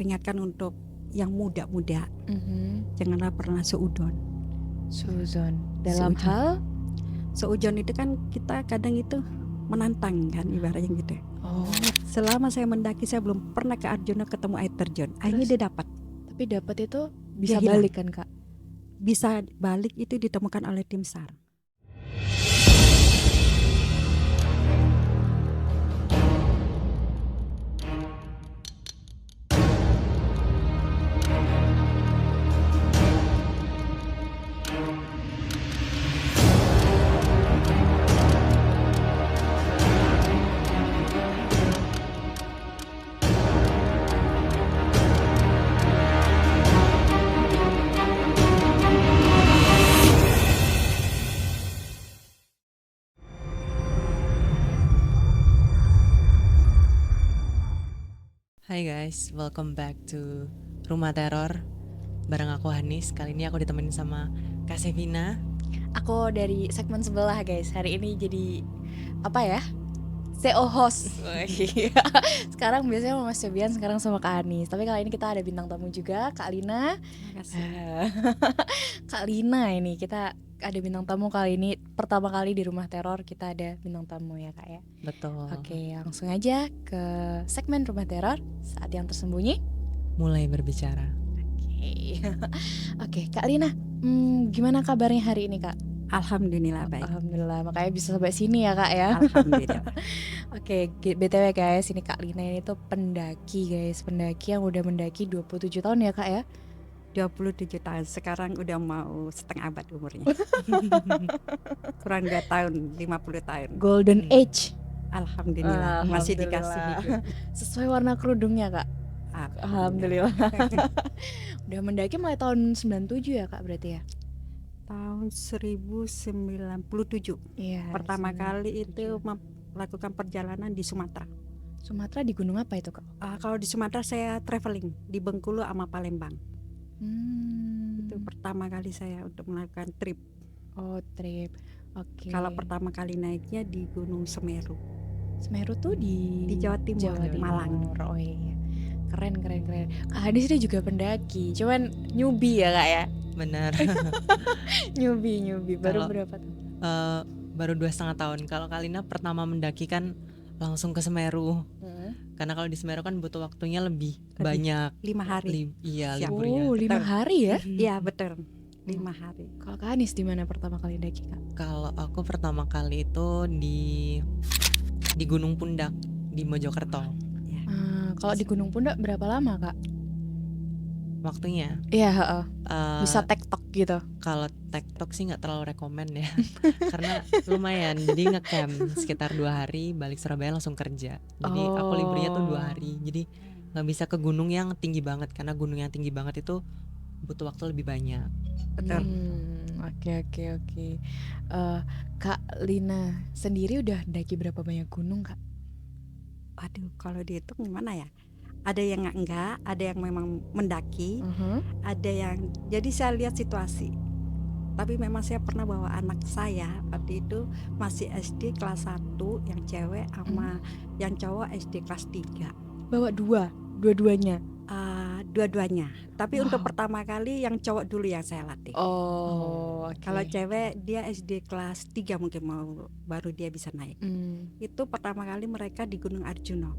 peringatkan untuk yang muda-muda, janganlah pernah seudon. Suzon. Dalam Seujun. hal Seudon itu kan kita kadang itu menantang kan, ibaratnya gitu. Selama saya mendaki saya belum pernah ke Arjuna ketemu air terjun. Akhirnya Terus? dia dapat. tapi dapat itu bisa hilang. balik kan Kak? Bisa balik itu ditemukan oleh tim SAR. Hai guys, welcome back to Rumah Teror. Bareng aku Hanis. Kali ini aku ditemenin sama Kak Sevina. Aku dari segmen sebelah guys. Hari ini jadi apa ya? CO host. Sekarang biasanya sama Mas Febian, sekarang sama Kak Anis. Tapi kali ini kita ada bintang tamu juga, Kak Lina. Terima kasih. Kak Lina ini kita ada bintang tamu kali ini. Pertama kali di Rumah Teror kita ada bintang tamu ya Kak ya. Betul. Oke, langsung aja ke segmen Rumah Teror, Saat yang Tersembunyi. Mulai berbicara. Oke, Kak Lina, gimana kabarnya hari ini Kak? Alhamdulillah baik. Alhamdulillah, makanya bisa sampai sini ya Kak ya. Alhamdulillah. Oke, BTW guys, ini Kak Lina ini tuh pendaki guys. Pendaki yang udah mendaki 27 tahun ya Kak ya. 27 tahun, sekarang udah mau setengah abad umurnya. Kurang 2 tahun, 50 tahun. Golden Age. Alhamdulillah, masih dikasih hidup. Sesuai warna kerudungnya Kak. Alhamdulillah. Udah mendaki mulai tahun 97 ya Kak berarti ya. Tahun 1097. Iya. Pertama kali itu melakukan perjalanan di Sumatera. Sumatera di gunung apa itu Kak? Kalau di Sumatera saya traveling di Bengkulu sama Palembang. Itu pertama kali saya untuk melakukan trip. Oh, trip. Oke. Kalau pertama kali naiknya di Gunung Semeru. Semeru tuh di Jawa Timur, Malang. Oh iya. Keren. Kak Hadis dia juga pendaki, cuman newbie ya Kak ya. Benar. Newbie. Baru Kalau- berapa tahun? Baru 2,5 tahun. Kalau Kalina pertama mendaki kan langsung ke Semeru. Karena kalau di Semeru kan butuh waktunya lebih banyak. 5 hari. Iya, Siap. liburnya. Oh, 5 hari ya? Iya betul. 5 hari. Kalau Kak Anis di mana pertama kali daki Kak? Kalau aku pertama kali itu di Gunung Pundak di Mojokerto. Kalau di Gunung Pundak berapa lama Kak? Waktunya Iya, heeh. eh, Bisa tektok gitu. kalau TikTok sih nggak terlalu rekomen ya. Karena lumayan, jadi ngecamp sekitar 2 hari, balik Surabaya langsung kerja. Jadi aku liburnya tuh 2 hari, jadi nggak bisa ke gunung yang tinggi banget. Karena gunung yang tinggi banget itu butuh waktu lebih banyak. Betul. Oke. Kak Lina sendiri udah daki berapa banyak gunung Kak? Aduh, kalau dihitung gimana ya? Ada yang enggak, ada yang memang mendaki, ada yang jadi saya lihat situasi. Tapi memang saya pernah bawa anak saya waktu itu masih SD kelas 1 yang cewek sama yang cowok SD kelas 3. Bawa dua-duanya. Dua-duanya. Tapi Wow. untuk pertama kali yang cowok dulu yang saya latih. Oke. Kalau cewek dia SD kelas 3 mungkin baru dia bisa naik. Itu pertama kali mereka di Gunung Arjuna.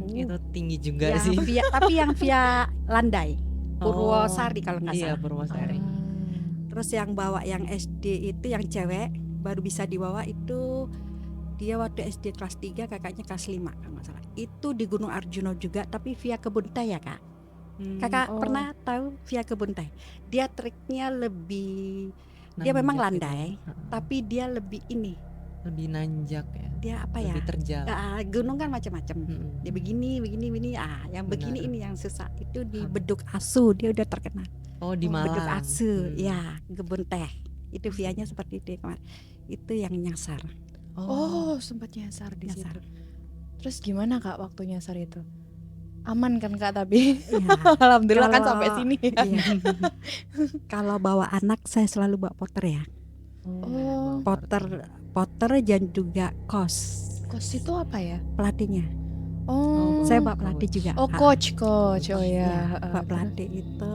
Itu tinggi juga Ya, sih. tapi yang via landai. Purwosari kalau nggak Iya, salah. Purwosari. Terus yang bawa yang SD itu yang cewek baru bisa dibawa itu dia waktu SD kelas 3, kakaknya kelas 5 kalau nggak salah. Itu di Gunung Arjuna juga tapi via kebun teh ya Kak. Kakak pernah tahu via kebun teh? Dia triknya lebih dia memang Nanjak gitu. landai, tapi dia lebih ini. Lebih nanjak ya. Dia apa ya? Lebih terjal. Gunung kan macam-macam. Dia begini. Yang begini Benar. ini yang susah. Itu di Beduk Asu dia udah terkenal. Oh, di Malang. Beduk Asu, ya kebun teh. Itu vianya seperti itu kemarin. Itu yang nyasar. Oh, sempat nyasar di situ. Nyasar. Terus gimana Kak waktu nyasar itu? Aman kan Kak tapi? Ya, Alhamdulillah kan kalau- sampai sini. iya. Kalau bawa anak saya selalu bawa porter ya. Oh. Porter dan juga kos Kos itu apa ya? pelatihnya. Oh. Saya Oh, bawa pelatih juga. Oh, coach. Oh Ya, ya. bawa pelatih itu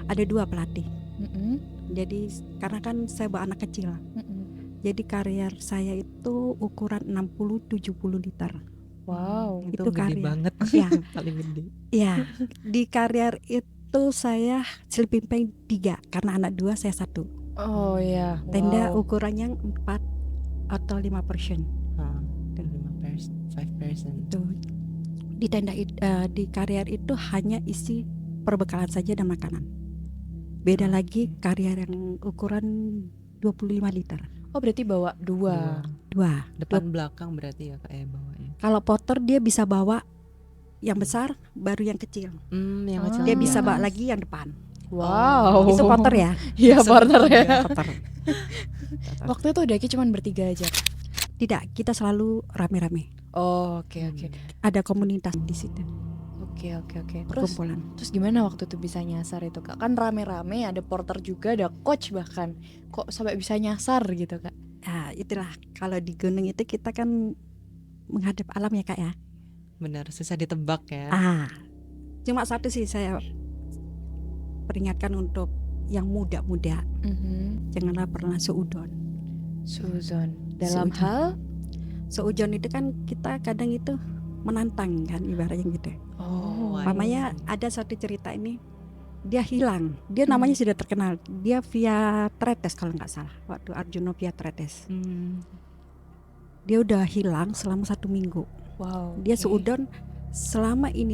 ada 2 pelatih. Mm-mm, Jadi karena kan saya bawa anak kecil. mm-mm. Jadi karier saya itu ukuran 60-70 liter. Wow. itu itu gede karya. banget. Ya, Paling gede. ya. Di karier itu saya sleeping bag 3 karena anak 2 saya 1. Oh ya. Tenda Wow. ukurannya 4 atau 5%. Ah, 5% Tuh. Di tenda di karier itu hanya isi perbekalan saja dan makanan. Beda lagi karier yang ukuran 25 liter. Oh, berarti bawa 2. 2. Depan belakang berarti ya Kak ya bawanya. Kalau porter dia bisa bawa yang besar baru yang kecil. Yang Ah. kecil Dia aja. bisa bawa lagi yang depan. Wow. Itu porter ya. Iya, porter ya. Porter. Waktu itu Daki cuma bertiga aja. Tidak, kita selalu rame-rame. Oh, oke. Ada komunitas di situ. Oke. Terus Perkumpulan. terus gimana waktu itu bisa nyasar itu, Kak? Kan rame-rame, ada porter juga, ada coach bahkan. Kok sampai bisa nyasar gitu, Kak? Nah, itulah kalau di gunung itu kita kan menghadap alam ya Kak ya. Benar, susah ditebak ya. Cuma satu sih saya peringatkan untuk yang muda-muda, janganlah pernah seudon. Suzon. Dalam Seujung. hal Seudon itu kan kita kadang itu menantang kan ibaratnya gitu. Oh, Mamanya ada satu cerita ini, dia hilang. Dia namanya sudah terkenal. Dia via Tretes kalau nggak salah. Waktu Arjuna via Tretes. Dia udah hilang selama 1 minggu. wow. Dia oke. seudon selama ini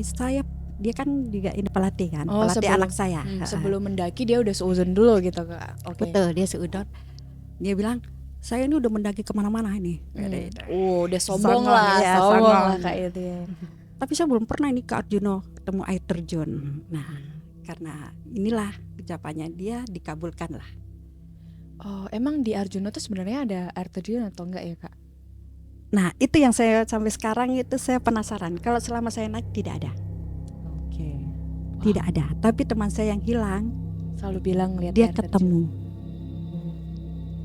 dia kan juga ini pelatih kan, Oh, pelatih sebelum- anak saya. Sebelum mendaki dia udah seuzon dulu gitu, Kak. Oke. Betul, dia seudon. Dia bilang, saya ini udah mendaki kemana-mana ini. Udah sombong Songong, lah, ya, sombong lah songong. Kak itu ya. Tapi saya belum pernah ini ke Arjuna ketemu air terjun. Nah, karena inilah ucapannya dia dikabulkan lah. Oh, emang di Arjuna tuh sebenarnya ada air terjun atau enggak ya, Kak? Nah, itu yang saya sampai sekarang itu saya penasaran. Kalau selama saya naik tidak ada. Oke. Tidak ada. Tapi teman saya yang hilang, Selalu bilang lihat dia air ketemu.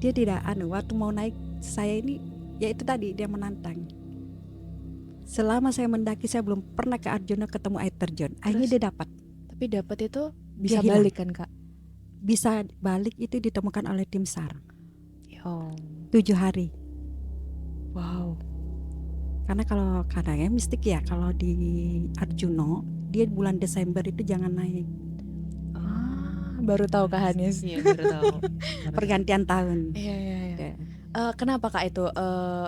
Dia tidak waktu mau naik saya ini ya itu tadi dia menantang. Selama saya mendaki saya belum pernah ke Arjuna ketemu air terjun. Akhirnya Terus? dia dapat. Tapi dapat itu bisa Dia hilang. balik kan, Kak? Bisa balik itu ditemukan oleh tim SAR. Oh. 7 hari. Wow. Karena kalau kadangnya mistik ya kalau di Arjuna dia bulan Desember itu jangan naik. Baru tahu Kak Hanis. Iya, baru tahu. Pergantian tahun. Iya. Ya. Kenapa Kak itu?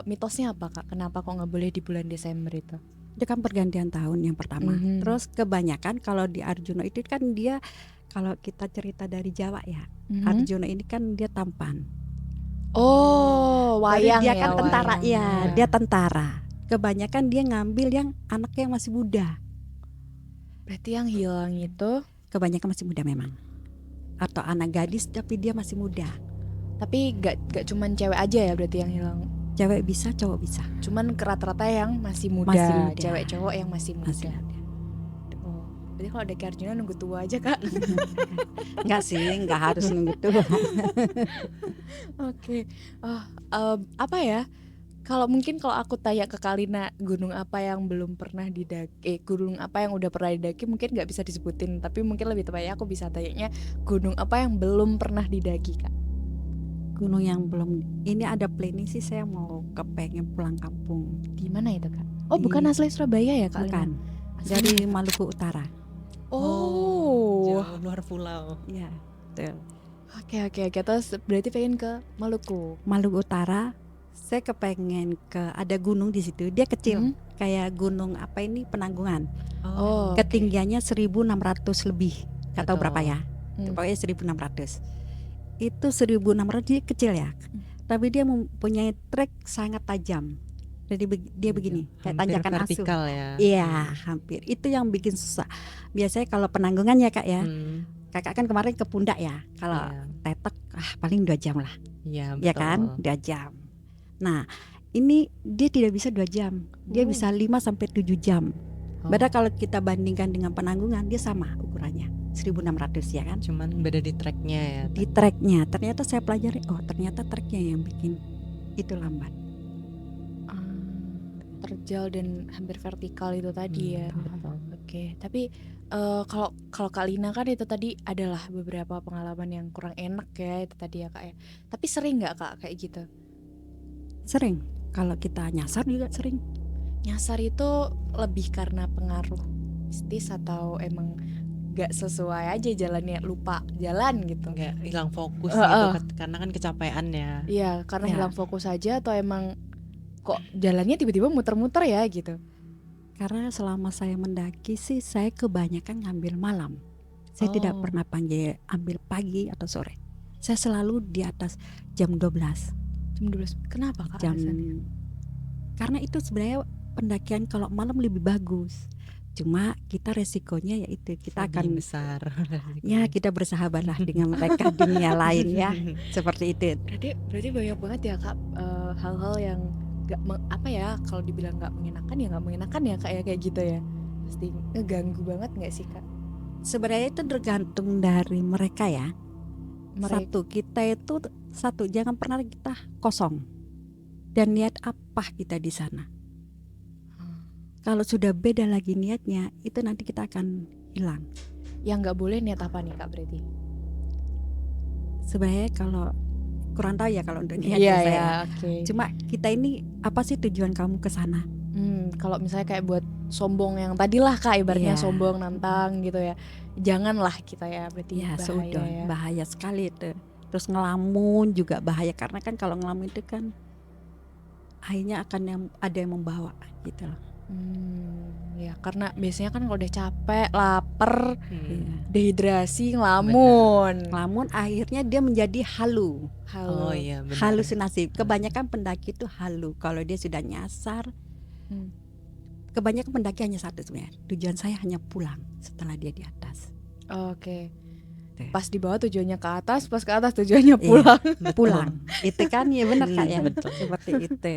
Mitosnya apa, Kak? Kenapa kok nggak boleh di bulan Desember itu? Itu kan pergantian tahun yang pertama. Mhm. Terus kebanyakan kalau di Arjuna itu kan dia kalau kita cerita dari Jawa ya, Arjuna ini kan dia tampan. Oh, Baru wayang dia ya. kan tentara wayang. ya, dia tentara. Kebanyakan dia ngambil yang anaknya yang masih muda. Berarti yang hilang itu, Kebanyakan masih muda memang. Atau anak gadis tapi dia masih muda. tapi gak cuman cewek aja ya berarti yang hilang. Cewek bisa, cowok bisa. Cuman rata-rata yang masih muda, Masih muda. cewek cowok yang masih muda. Masih muda. Oh, berarti kalau ada Arjuna nunggu tua aja, Kak. Enggak sih, enggak harus nunggu tua. Oke. Apa ya? Kalau aku tanya ke Kalina gunung apa yang belum pernah didaki, gunung apa yang udah pernah didaki mungkin nggak bisa disebutin, tapi mungkin lebih tepatnya aku bisa tanyanya gunung apa yang belum pernah didaki, Kak. Gunung yang belum ini ada planning sih saya mau kepengen pulang kampung. Di mana itu, Kak? Oh, Di- bukan asli Surabaya ya, Kak? Bukan. Dari Maluku Utara. Oh. Jauh luar pulau. Iya, betul. Oke. Terus berarti pengen ke Maluku. Maluku Utara. Saya kepengen ke ada gunung di situ. Dia kecil, kayak gunung apa ini Penanggungan. Oh. Ketinggiannya 1.600 lebih. Gak tahu Betul. berapa ya. Hmm. Pokoknya 1.600. Itu 1.600 dia kecil ya. Tapi dia mempunyai trek sangat tajam. Jadi dia begini, kayak Hampir tanjakan asuh. vertikal ya. Iya, hampir. Itu yang bikin susah. Biasanya kalau Penanggungan ya Kak ya. Hmm, Kakak kan kemarin ke Pundak ya. Kalau iya. Tetek paling 2 jam lah. Iya, Ya betul. kan? 2 jam. Nah, ini dia tidak bisa 2 jam. Dia Oh. bisa 5 sampai 7 jam. Oh, Padahal kalau kita bandingkan dengan Penanggungan dia sama ukurannya. 1.600 ya kan? cuman beda di treknya ya. Di treknya ternyata saya pelajari, oh ternyata treknya yang bikin itu lambat. terjal dan hampir vertikal itu tadi ya. Betul. Oke, tapi kalau Kak Lina kan itu tadi adalah beberapa pengalaman yang kurang enak ya itu tadi ya Kak ya. Tapi sering nggak Kak kayak gitu? Sering. Kalau kita nyasar juga sering. Nyasar itu lebih karena pengaruh mistis atau emang nggak sesuai aja jalannya, lupa jalan gitu? Kayak hilang fokus Heeh. gitu karena kan kecapean ya. Iya, karena Ya. hilang fokus aja atau emang kok jalannya tiba-tiba muter-muter ya gitu? Karena selama saya mendaki sih saya kebanyakan ngambil malam. Saya tidak Oh. pernah ambil pagi atau sore. Saya selalu di atas jam 12. Jam 12. Kenapa Kak Jam alasannya? Karena itu sebenarnya pendakian kalau malam lebih bagus. Cuma kita resikonya yaitu kita Lebih akan besar. ya kita bersahabatlah dengan mereka dunia lain ya. Seperti itu. Berarti banyak banget ya Kak hal-hal yang apa ya, kalau dibilang nggak mengenakan ya nggak mengenakan ya Kak ya, kayak gitu ya. Pasti ngeganggu banget nggak sih Kak? Sebenarnya itu tergantung dari mereka ya. Mereka Satu jangan pernah kita kosong. Dan niat apa kita di sana. Kalau sudah beda lagi niatnya, itu nanti kita akan hilang. yang nggak boleh niat apa nih Kak berarti? Sebenarnya kalau kurang tahu ya kalau untuk niat Iya saya. ya, oke. Cuma kita ini apa sih tujuan kamu ke sana? Kalau misalnya kayak buat sombong yang tadilah Kak, ibaratnya Iya. sombong nantang gitu ya. Janganlah kita ya, berarti Ya bahaya seudon, ya. bahaya sekali itu. Terus ngelamun juga bahaya karena kan kalau ngelamun itu kan akhirnya akan ada yang membawa gitu loh. Ya karena biasanya kan kalau udah capek, lapar, Iya. dehidrasi, ngelamun. Ngelamun akhirnya dia menjadi halu. Halo. Oh iya benar. Halusinasi. Kebanyakan pendaki itu halu. Kalau dia sudah nyasar, Hmm. kebanyakan pendaki hanya satu sebenarnya. Tujuan saya hanya pulang setelah dia di atas. Oke. Tuh. Pas di bawah tujuannya ke atas, pas ke atas tujuannya pulang. Pulang. Itu kan ya benar Kak ya. Betul. Seperti itu.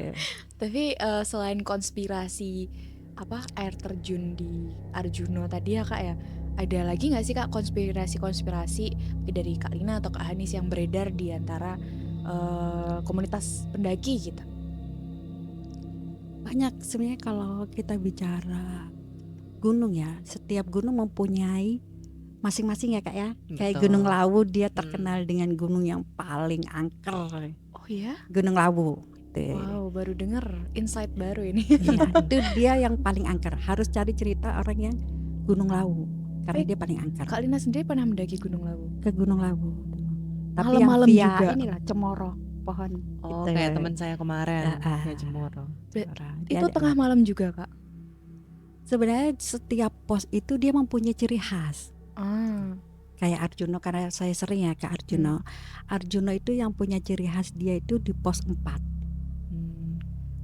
Tapi selain konspirasi air terjun di Arjuna tadi ya Kak ya, ada lagi nggak sih Kak konspirasi dari Kak Lina atau Kak Hanis yang beredar di antara komunitas pendaki gitu? Banyak sebenarnya kalau kita bicara gunung ya. Setiap gunung mempunyai masing-masing ya Kak ya. Kayak Betul. Gunung Lawu dia terkenal dengan gunung yang paling angker. Oh ya? Gunung Lawu. Tuh. Wow, baru denger insight baru ini. Iya, itu dia yang paling angker. Harus cari cerita orang yang Gunung Lawu karena dia paling angker. Kak Lina sendiri pernah mendaki Gunung Lawu? Ke Gunung Lawu. Tapi Malam-malam yang via juga? inilah Cemoro pohon. Oh Gitu. kayak teman saya kemarin Ah, ah. ya Cemoro. Dia Itu ada- tengah malam juga Kak? Sebenarnya setiap pos itu dia mempunyai ciri khas. Ah, Kayak Arjuna karena saya sering ya ke Arjuna. Arjuna itu yang punya ciri khas dia itu di pos 4.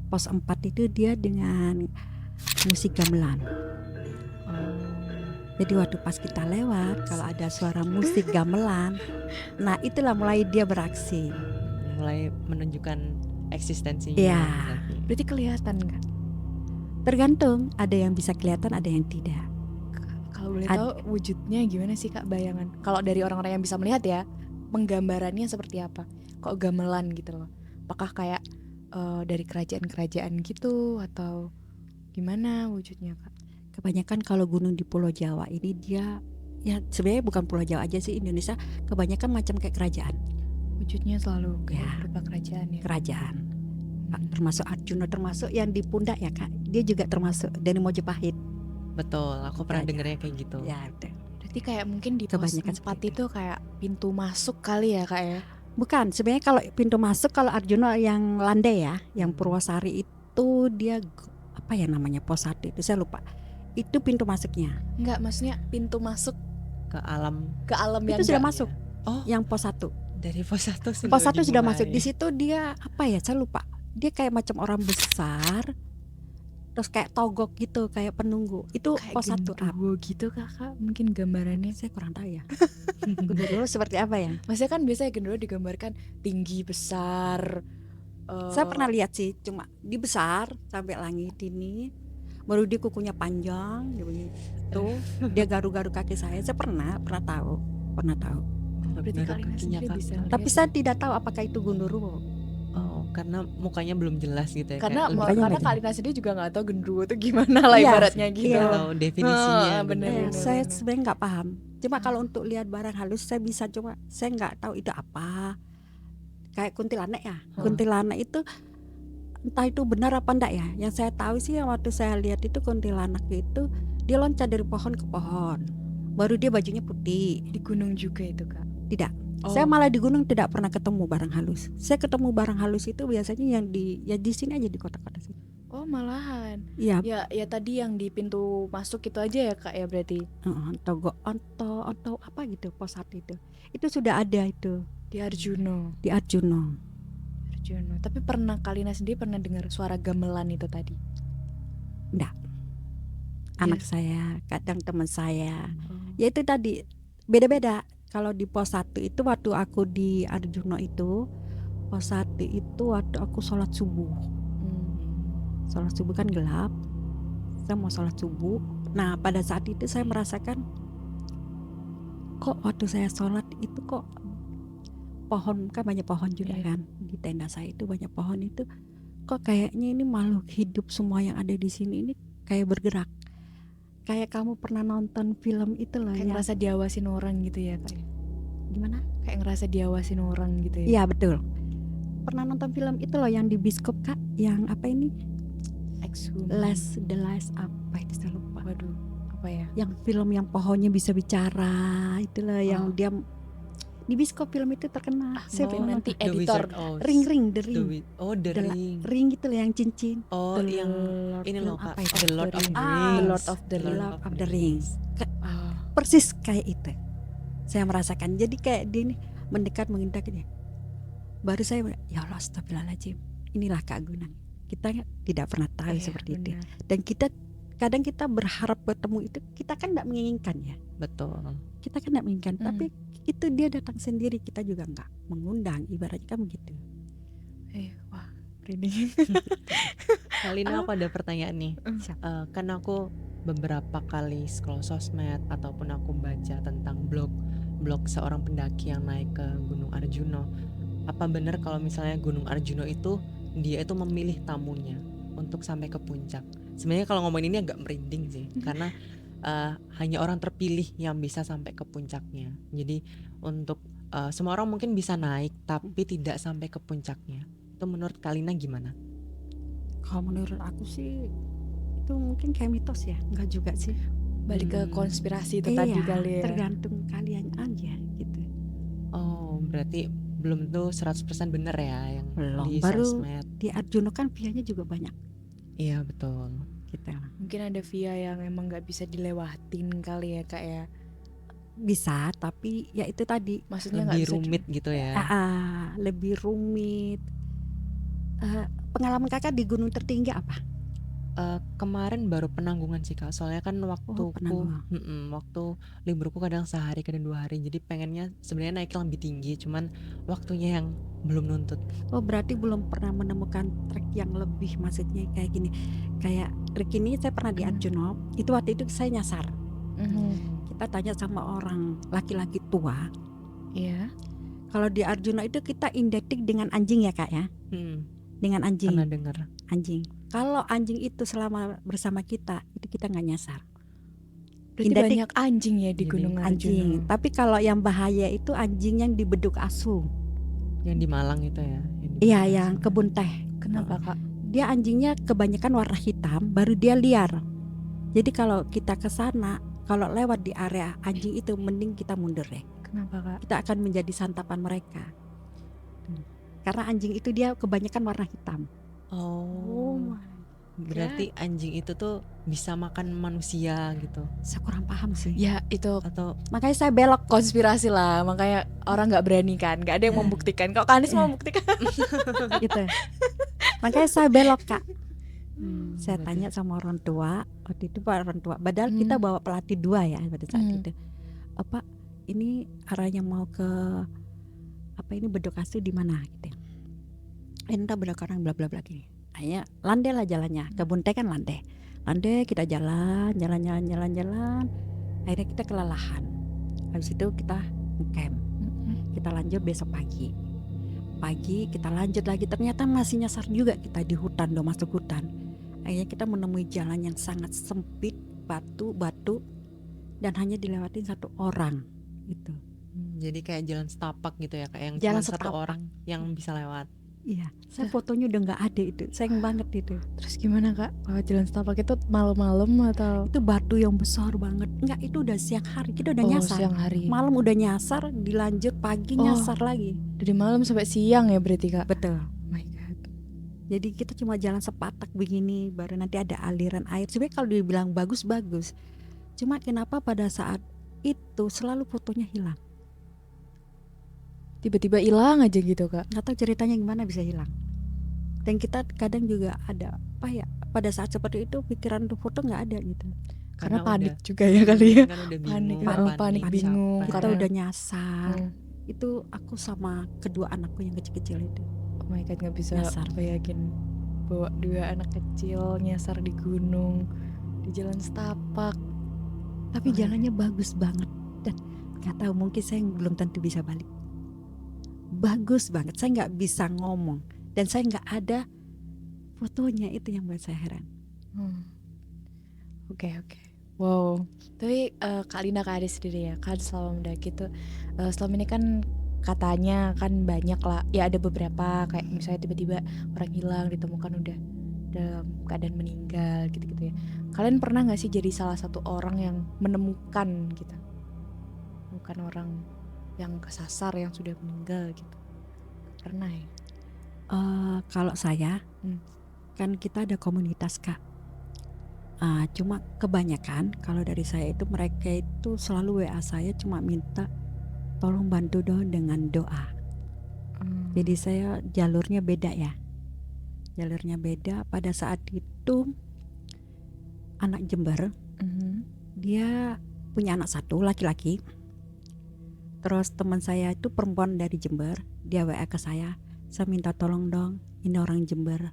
Pos 4 itu dia dengan musik gamelan. Jadi waktu pas kita lewat kalau ada suara musik gamelan, nah itulah mulai dia beraksi. Mulai menunjukkan eksistensinya. Iya. berarti kelihatan Kak? Tergantung, ada yang bisa kelihatan, ada yang tidak. Kalau boleh tahu wujudnya gimana sih Kak, bayangan? Kalau dari orang-orang yang bisa melihat ya, penggambarannya seperti apa? Kok gamelan gitu loh? Apakah kayak dari kerajaan-kerajaan gitu atau gimana wujudnya Kak? Kebanyakan kalau gunung di Pulau Jawa ini dia ya sebenarnya bukan Pulau Jawa aja sih, Indonesia kebanyakan macam kayak kerajaan. Wujudnya selalu kayak Ya. berupa kerajaan ya. Kerajaan. Termasuk Arjuna, termasuk yang di pundak ya Kak. Dia juga termasuk dari Mojopahit. Betul, aku pernah Kerajaan. dengernya kayak gitu. Ya, udah. Berarti kayak mungkin di pos Kebanyakan 4 seperti itu kayak pintu masuk kali ya Kak ya? Bukan, sebenarnya kalau pintu masuk kalau Arjuna yang landai ya, yang Purwosari itu dia apa ya namanya pos 1 itu saya lupa. Itu pintu masuknya. Enggak, maksudnya pintu masuk Ke alam ke alam yang Itu sudah enggak- masuk. Oh. Yang pos 1. dari pos 1 Pos 1 sudah masuk. Di situ dia apa ya? Saya lupa. Dia kayak macam orang besar. Terus kayak togok gitu, kayak penunggu. Itu kayak pos 1 genderuwo gitu Kakak, mungkin gambarannya. Saya kurang tahu ya. Dulu seperti apa ya? Maksudnya kan biasanya genderuwo digambarkan tinggi besar. Saya pernah lihat sih, cuma dia besar sampai langit ini. Baru dia kukunya panjang, dia begitu. Dia garu-garu kaki saya. Saya pernah tahu. Berarti Kak Lina sendiri bisa Tapi lihat. saya tidak tahu apakah itu Gundurwo. Oh, karena mukanya belum jelas gitu ya. Karena kayak lebih Makanya karena beda. Kak Lina sendiri juga nggak tahu genderuwo itu gimana lah Iya, ibaratnya gitu. iya. tahu definisinya. Ah, bener, Iya, bener, saya bener. sebenarnya nggak paham. Cuma kalau untuk lihat barang halus saya bisa, cuma saya nggak tahu itu apa. Kayak kuntilanak ya. Kuntilanak itu entah itu benar apa enggak ya. Yang saya tahu sih yang waktu saya lihat itu kuntilanak itu dia loncat dari pohon ke pohon. Baru dia bajunya putih. Di gunung juga itu Kak. Tidak. Oh. Saya malah di gunung tidak pernah ketemu barang halus. Saya ketemu barang halus itu biasanya yang di sini aja, di kota-kota sini. Oh malahan. Iya, Ya tadi yang di pintu masuk itu aja ya Kak ya berarti. atau apa gitu pos 1 itu. Itu sudah ada itu Di Arjuno. di Arjuno. Arjuno. Tapi pernah Kak Lina sendiri pernah dengar suara gamelan itu tadi? Anak saya, kadang teman saya. Oh. Ya itu tadi beda-beda. Kalau di pos 1 itu waktu aku di Arjuno itu, pos 1 itu waktu aku sholat subuh. Sholat subuh kan gelap. Saya mau sholat subuh. Nah pada saat itu saya merasakan kok waktu saya sholat itu kok pohon, kan banyak pohon juga Iya. kan di tenda saya itu banyak pohon itu, kok kayaknya ini makhluk hidup semua yang ada di sini ini kayak bergerak. Kayak kamu pernah nonton film itu loh Kayak yang ngerasa diawasin orang gitu ya Kak. gimana? Kayak ngerasa diawasin orang gitu ya. Iya betul. Pernah nonton film itu loh yang di bioskop Kak, yang apa ini? Exhum. The Last apa itu saya lupa. Waduh, apa ya? Yang film yang pohonnya bisa bicara itulah yang Oh. dia di bioskop film itu terkenal. Saya mungkin belum nanti nonton. The editor Wizard of Ring The ring The Ring. ring gitu loh yang cincin. Oh, The yang Lord ini loh Film Kak, apa itu? The Lord of the Ah, Rings. The Lord of the The Rings. Lord of the Rings. Ah, Persis kayak itu. Saya merasakan. Jadi kayak dia ini mendekat dia. Baru saya ya Allah astagfirullahaladzim. Inilah keagungan. Kita tidak pernah tahu iya, seperti itu. benar. Dan kadang kita berharap ketemu itu, kita kan tidak menginginkan ya. Betul. Kita kan tidak menginginkan, Hmm. tapi itu dia datang sendiri, kita juga nggak mengundang, ibaratnya kan begitu. Wah, merinding. Kalina, aku ada pertanyaan nih. Siap. Kan aku beberapa kali scroll sosmed ataupun aku baca tentang blog seorang pendaki yang naik ke Gunung Arjuno. Apa benar kalau misalnya Gunung Arjuno itu dia itu memilih tamunya untuk sampai ke puncak? Sebenarnya kalau ngomongin ini agak merinding sih, karena hanya orang terpilih yang bisa sampai ke puncaknya. Jadi untuk semua orang mungkin bisa naik, tapi tidak sampai ke puncaknya. Itu menurut Kalina gimana? Kalau menurut aku sih itu mungkin kayak mitos ya, enggak juga sih. Balik ke konspirasi itu tadi kali ya. Tergantung kalian aja gitu. Oh, berarti belum tuh 100% bener ya yang Belum, di baru sosmed. di Arjuno kan via-nya juga banyak Iya betul. gitu. Mungkin ada via yang emang nggak bisa dilewatin kali ya Kak ya. Bisa, tapi ya itu tadi Maksudnya nggak Lebih bisa rumit gitu ya. lebih rumit. Pengalaman kakak di gunung tertinggi apa? Kemarin baru penanggungan sih Kak. Soalnya kan waktuku, penanggungan. waktu liburku kadang sehari kadang 2 hari. Jadi pengennya sebenarnya naik yang lebih tinggi, cuman waktunya yang belum nuntut. Oh berarti belum pernah menemukan trek yang lebih, maksudnya kayak gini. Kayak trek ini saya pernah di Arjuno. Itu waktu itu saya nyasar. Kita tanya sama orang laki-laki tua. Iya. Kalau di Arjuno itu kita identik dengan anjing ya Kak ya. Dengan anjing. Pernah dengar. Anjing. Kalau anjing itu selama bersama kita itu kita nggak nyasar. Berarti Identik banyak anjing ya di Jadi Gunung anjing. Arjuno. Tapi kalau yang bahaya itu anjing yang di beduk asu. Yang di Malang itu ya. Iya, yang kebun teh. Kenapa Kak? Dia anjingnya kebanyakan warna hitam, baru dia liar. Jadi kalau kita ke sana, kalau lewat di area anjing itu mending kita mundur deh. Kenapa Kak? Kita akan menjadi santapan mereka. Karena anjing itu dia kebanyakan warna hitam. Oh, berarti anjing itu tuh bisa makan manusia gitu. Saya kurang paham sih. Ya itu Atau Makanya saya belok. konspirasi lah, makanya orang nggak berani kan, nggak ada yang membuktikan. Kok Kanis mau membuktikan? Gitu. Makanya saya belok Kak. Saya berarti- tanya sama orang tua, waktu itu Pak orang tua. Padahal kita bawa pelatih 2 ya pada saat itu. Apa ini arahnya mau ke apa ini bedok asu di mana gitu. Entah bedok orang bla bla bla gini. Akhirnya landai lah jalannya. Kebun teh kan landai. Landai kita jalan. Akhirnya kita kelelahan. Habis itu kita camp. Kita lanjut besok pagi. pagi, kita lanjut lagi, ternyata masih nyasar juga kita di hutan, udah masuk hutan. Akhirnya kita menemui jalan yang sangat sempit, batu dan hanya dilewatin satu orang gitu. Jadi kayak jalan setapak gitu ya, kayak yang Jalan cuma satu setapak. orang yang bisa lewat. Iya, saya fotonya udah nggak ada itu, sayang banget itu. Terus gimana Kak? Kalau jalan setapak itu malam-malam atau Itu batu yang besar banget. Enggak, itu udah siang hari, kita udah nyasar. siang hari? Malam udah nyasar, dilanjut pagi Oh. nyasar lagi. Dari malam sampai siang ya berarti Kak? Betul. Oh my god. Jadi kita cuma jalan sepatak begini, baru nanti ada aliran air. Sebenarnya kalau dibilang bagus-bagus, cuma kenapa pada saat itu selalu fotonya hilang? Tiba-tiba hilang aja gitu Kak. Nggak tahu ceritanya gimana bisa hilang. Dan kita kadang juga ada apa ya? Pada saat seperti itu pikiran untuk foto nggak ada gitu. Karena Karena panik udah- juga ya kali ya. Kan udah Panik, bingung, panik, bingung. capek. Kita Karena- udah nyasar. Hmm. Itu aku sama kedua anakku yang kecil-kecil itu. Oh my god, nggak bisa Nyasar. bayangin bawa 2 anak kecil nyasar di gunung, di jalan setapak. Tapi Oh, jalannya bagus banget dan nggak tahu mungkin saya belum tentu bisa balik. Bagus banget, saya nggak bisa ngomong dan saya nggak ada fotonya, itu yang buat saya heran. Oke. Wow. Tapi Kak Linda, Kak Ade sendiri ya kan selama mendaki tuh selama ini kan katanya kan banyak lah ya, ada beberapa kayak misalnya tiba-tiba orang hilang ditemukan udah dalam keadaan meninggal gitu-gitu ya. Kalian pernah nggak sih jadi salah satu orang yang menemukan gitu, bukan orang yang kesasar yang sudah meninggal gitu? Pernah ya? Kalau saya kan kita ada komunitas Kak. Cuma kebanyakan kalau dari saya itu mereka itu selalu WA saya cuma minta tolong bantu dong dengan doa. Jadi saya jalurnya beda ya. Jalurnya beda. Pada saat itu anak Jember, dia punya anak satu laki-laki. Terus teman saya itu perempuan dari Jember, dia WA ke saya minta tolong dong, ini orang Jember,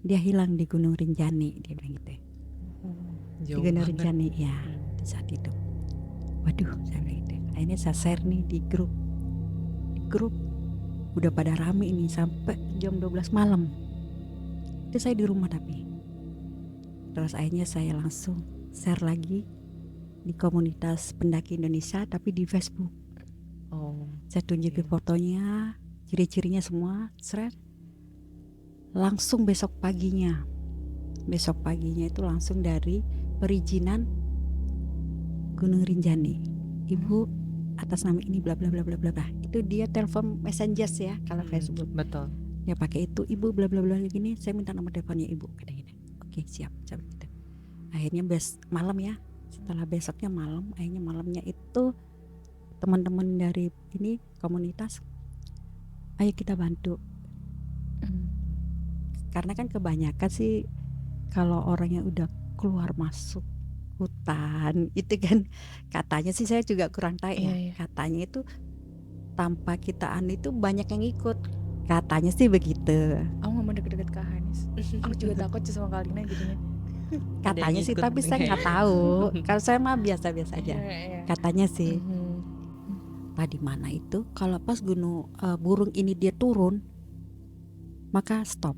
dia hilang di Gunung Rinjani, dia bilang gitu. Di Jauh Gunung banget. Rinjani ya, di saat itu. Waduh, saya bilang gitu. Akhirnya saya share nih di grup. Di grup udah pada rame ini sampai jam 12 malam. Itu saya di rumah tapi. Terus akhirnya saya langsung share lagi di komunitas pendaki Indonesia tapi di Facebook. Oh, Saya tunjukin fotonya, ciri-cirinya semua, seret. Langsung besok paginya itu langsung dari perizinan Gunung Rinjani. Ibu atas nama ini bla bla bla bla bla bla. Itu dia telepon messengers ya kalau Facebook. betul. Dia pakai itu, ibu bla bla bla gini, saya minta nomor teleponnya ibu, katanya. Oke siap, gitu. Akhirnya malam ya, setelah besoknya malam, akhirnya malamnya itu teman-teman dari ini komunitas, ayo kita bantu. Karena kan kebanyakan sih kalau orang yang udah keluar masuk hutan itu kan katanya sih, saya juga kurang tahu ya. Iya. Katanya itu tanpa kita itu banyak yang ikut. Katanya sih begitu. Aku nggak mau deket-deket Kak Hanis. Aku juga takut sih sama Kak Lina jadinya. Katanya yang sih, ikut. tapi saya nggak tahu. Kalau saya mah biasa-biasa aja. Iya. Katanya sih. Tadi mana itu kalau pas gunung burung ini dia turun, maka stop.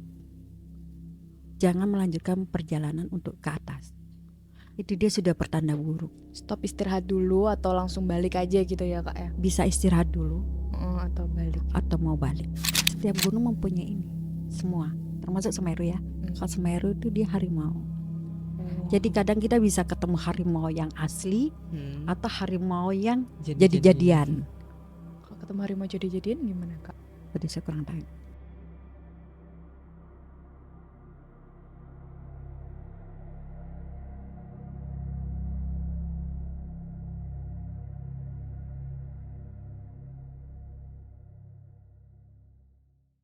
Jangan melanjutkan perjalanan untuk ke atas. Itu dia sudah pertanda buruk. Stop, istirahat dulu atau langsung balik aja gitu ya Kak ya? Bisa istirahat dulu Atau balik. atau mau balik. Setiap gunung mempunyai ini semua, termasuk Semeru ya. Kalau Semeru itu dia harimau. Jadi kadang kita bisa ketemu harimau yang asli atau harimau yang jadi-jadian. Kalau ketemu harimau jadi-jadian gimana Kak? Jadi saya kurang tahu.